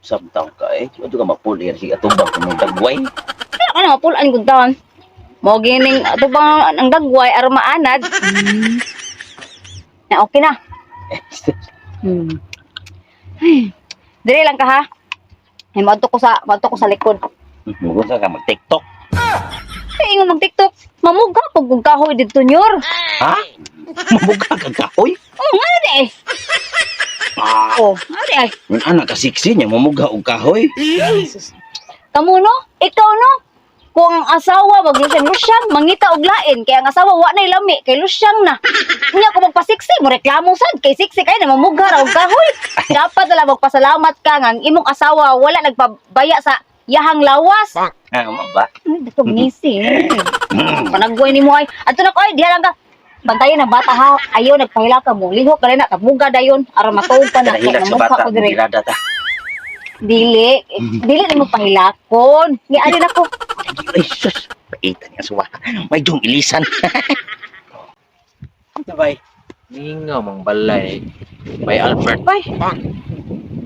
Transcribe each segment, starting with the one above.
Samtang ka eh. Ito ka mapulir sige atubang ka mong dagway. Ano mapulaan gud taon. Mo gining ato ba ang dagway aron maanad. Na okay na. Dili lang ka ha. Ay madto ko sa likod. Mugon sa ka mag-TikTok. Ay ingon mag TikTok. Mamugha pag kung kahoy didto nyor. Ha? Mabuga ka kahoy? Oh, ano di eh. Oh, ano di eh. Ang anak ka siksi niya mamuga og kahoy. Kamu no? Ikaw no? Kung ang asawa maglusyang mangita og lain kay ang asawa wa nay lami kay lusyang na. Unya ko magpasiksi mo reklamo sad kay siksi kay na mamugha ra og kahoy. Dapat na lang magpasalamat ka nga ang imong asawa wala nagpabaya sa yahang lawas. Ah, mo ba? Dito ngisi. Panaggoy nimo ay adto na ko ay diha lang ka. Bantayan na bata ha. Ayaw nagpahila ka mo. Lihok ka rin na kabuga dayon aron matuog ka na. Dahil sa bata, bilada ta. Dili na mo pahilakon. Giali na ko. Ay, sus. Paitan niya suwa. May dong ilisan. Sabay. Mingaw mang balay. Bay Albert bay.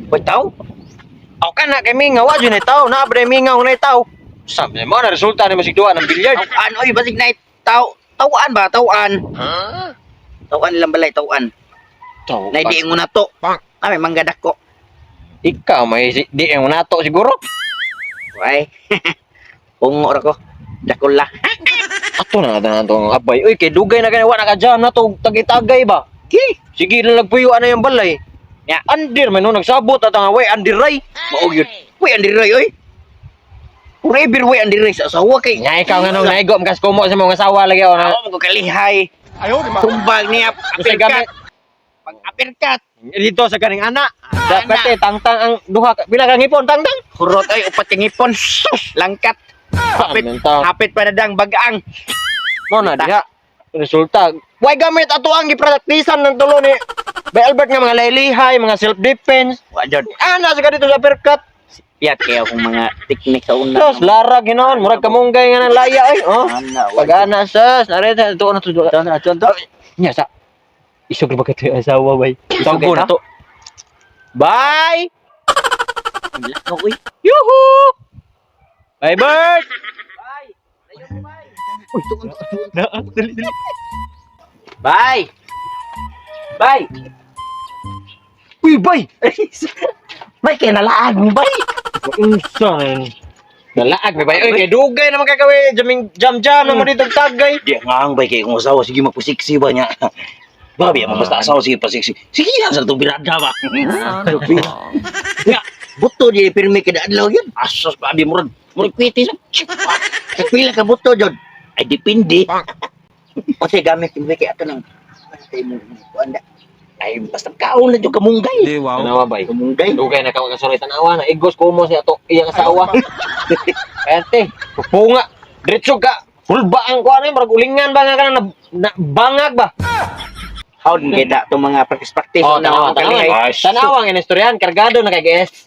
Hoy, tao? Aw ka na kay mingaw wa jud na taw na bre mingaw na taw. Sabi mo na resulta ni masigduan ng bilyard. Tauan, oy, basig na tao. Tauan ba? Tauan. Tauan nilang balay, tauan. Taw. Naidiin mo na to. Kami, manggadak ko. Ikaw may di ang nato siguro. Ay, ungo ra ko. Dakula. Ato na tong abay. Uy kay dugay na kay wa na ka jam na to tagay-tagay ba. Ki, Sige na nagpuyo na yung balay. Ya andir man no nagsabot at ang way andir ray. maog yun. Uy, andiray, oy. Forever, way, andiray sa asawa kay. Nya ikaw nga nung naigom kas kumo sa mga asawa lagi o na. Ako, magkakalihay. Tumbag niya, Sa gamit apirkat. Pag-apirkat. dito sa kaning ana. Ana. Dapete tangtang ang duha pila ka ngipon tangtang. Kurot ay upat yung ipon. Sus, langkat. Hapit, Mental. hapit pa na dang bagaang. Mo na diha. Resulta. Way gamit ato ang gipraktisan ng tulo ni Bay Albert nga mga laylihay, mga self defense. Wajod. Ana sa dito sa perkat. Piat kaya akong mga teknik sa una. Tos larag ginoon, murag kamunggay nga ng laya ay. Oh. Ana, Pag-ana sas, narita to na to. Nya sa isog ba kato yung asawa bay? Isog Isog na na. to. Bye. Lakaw, uy. Yuhu. Bye Bert. Uy, tuon. Dali. Bye. Bye. Uy, bay. May kinalaag mo, bay. Unsa na nalaag may bay. Oy, kay dugay naman kay kawe jam-jam naman dito tagay. Di nga ang bay kay kung asawa sige magpasiksi ba niya. Babi, mo basta asawa sige pasiksi. Sige lang sa itong birada ba. Nga, buto di pirmi kada adlaw yun. Asos babi murag kwiti sa. Kapila ka buto jud. Ay depende. Kasi gamit yung kay ato ng pantay mo anda. Ay basta kaon na jud kamunggay. Ano ba bay? Kamunggay. Dugay na ka kasulay tanawa na igos ko mo siya to iyang asawa. Ente, pupunga. Diretso ka. Hulba ang kuan ay murag ulingan ba nga kana na bangag ba? How din kaya itong mga practice-practice Oh, na tanawa, mga kalihay. tanawa. Tanawa ang inistoryan, kargado na kay S.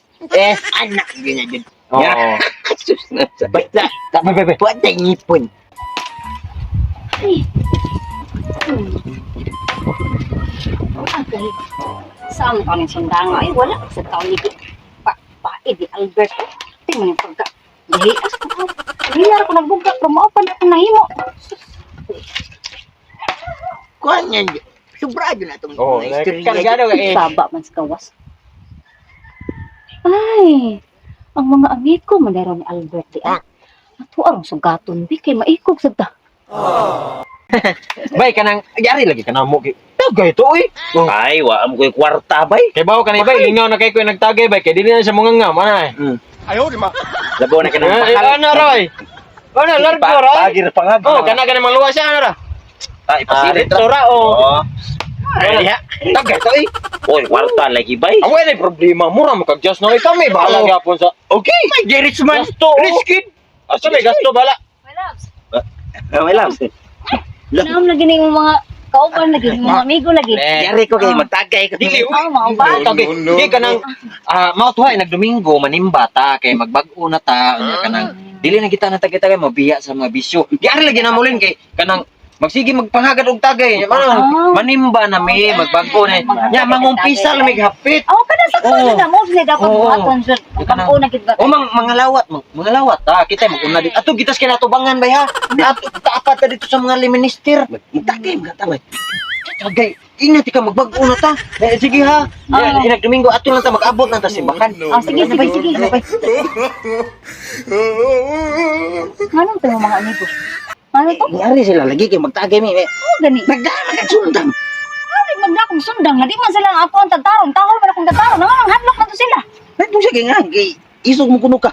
Anak, ganyan yun. Oo. Ya. Sus na sa. Basta, Bay. puwantay ngipon. Okay. Saan ka ng sundanga? Ay, wala. Sa taon ni Pae di Albert. Tingnan yung pagka. Dili, asa ko tao. Hilar ko nagbuga. Lumaupan ako nahimo. Kuhan yan. Sobra yun na itong Oh, kargado ka eh. Baba man sa kawas. Ay, ang mga amigo manero ni Albert di ay. Ato arong sugaton di kay maikog sa ta. Bay kanang yari lagi kanang mo kay. Tagay to oy. Ay, waam ko'y kwarta, bay. Kay bawo kanay bay lingaw na kay ko nagtagay bay kay dili na siya mga ngam ana. Labaw na ka ng Ay, pakal. ano roy? Ano largo roy? Pagir pangag. Oh, kana kana maluwas siya ano ra? Ay, pasirit. Dito ra oh. Oo. Ay, ya. Tagay to oy. Oy, kwarta lagi, bay. Ang wala problema mo ra makag-just na oy kami bahala gyapon sa. Okay, may Jerich man. Gasto. Rich kid. Asa may gasto bala? My loves. May labs. Naam lagi ning mga kauban lagi, mga amigo lagi. Yari ko kayo magtagay. Dili, Oh, mga ba? Tagay. Di kanang mautuhay nagdomingo manimba ta kay magbag-o na ta unya kanang dili na kita na tagay mabiya sa mga bisyo. Yari lagi na mulin kay kanang Magsige magpanghagad og tagay. Ah. Manimba na mi, magbago na. Nya mangumpisa lang mig hapit. Aw kada sa Oo. na mo sila dapat Oo. buhaton sir. Pagko na gid ba. O mga lawat ta kita maguna dito. Ato gitas kay natubangan bay ha. Ato taapat ta dito sa mga liminister. Magtagay mga tawag. Tagay. Ingat ka magbago na ta. Sige ha. Ah. Inag Domingo ato lang ta mag-abot na ta simbahan. Ah, sige. Anong tayo mga amigo? Ano to? Nangyari sila lagi kay magtagay mi. Oh, gani. Nagdama ka sundang. Ay, magdakong sundang na di man sila ang ako ang tatarong. Tahol man akong tatarong. Nangang hadlok na to sila. Nagdung siya kay nga kay isog mo kuno ka.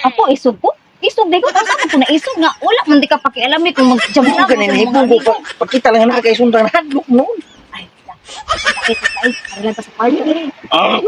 Ako, isog ko? Isog di ko. Tapos ako po na isog nga. Wala man di ka pakialami kung mag-jam Ako ganin hibong ko pa. Pagkita lang na kay sundang hadlok noon. Ay, ito tayo. Para lang pa sa party. Ah.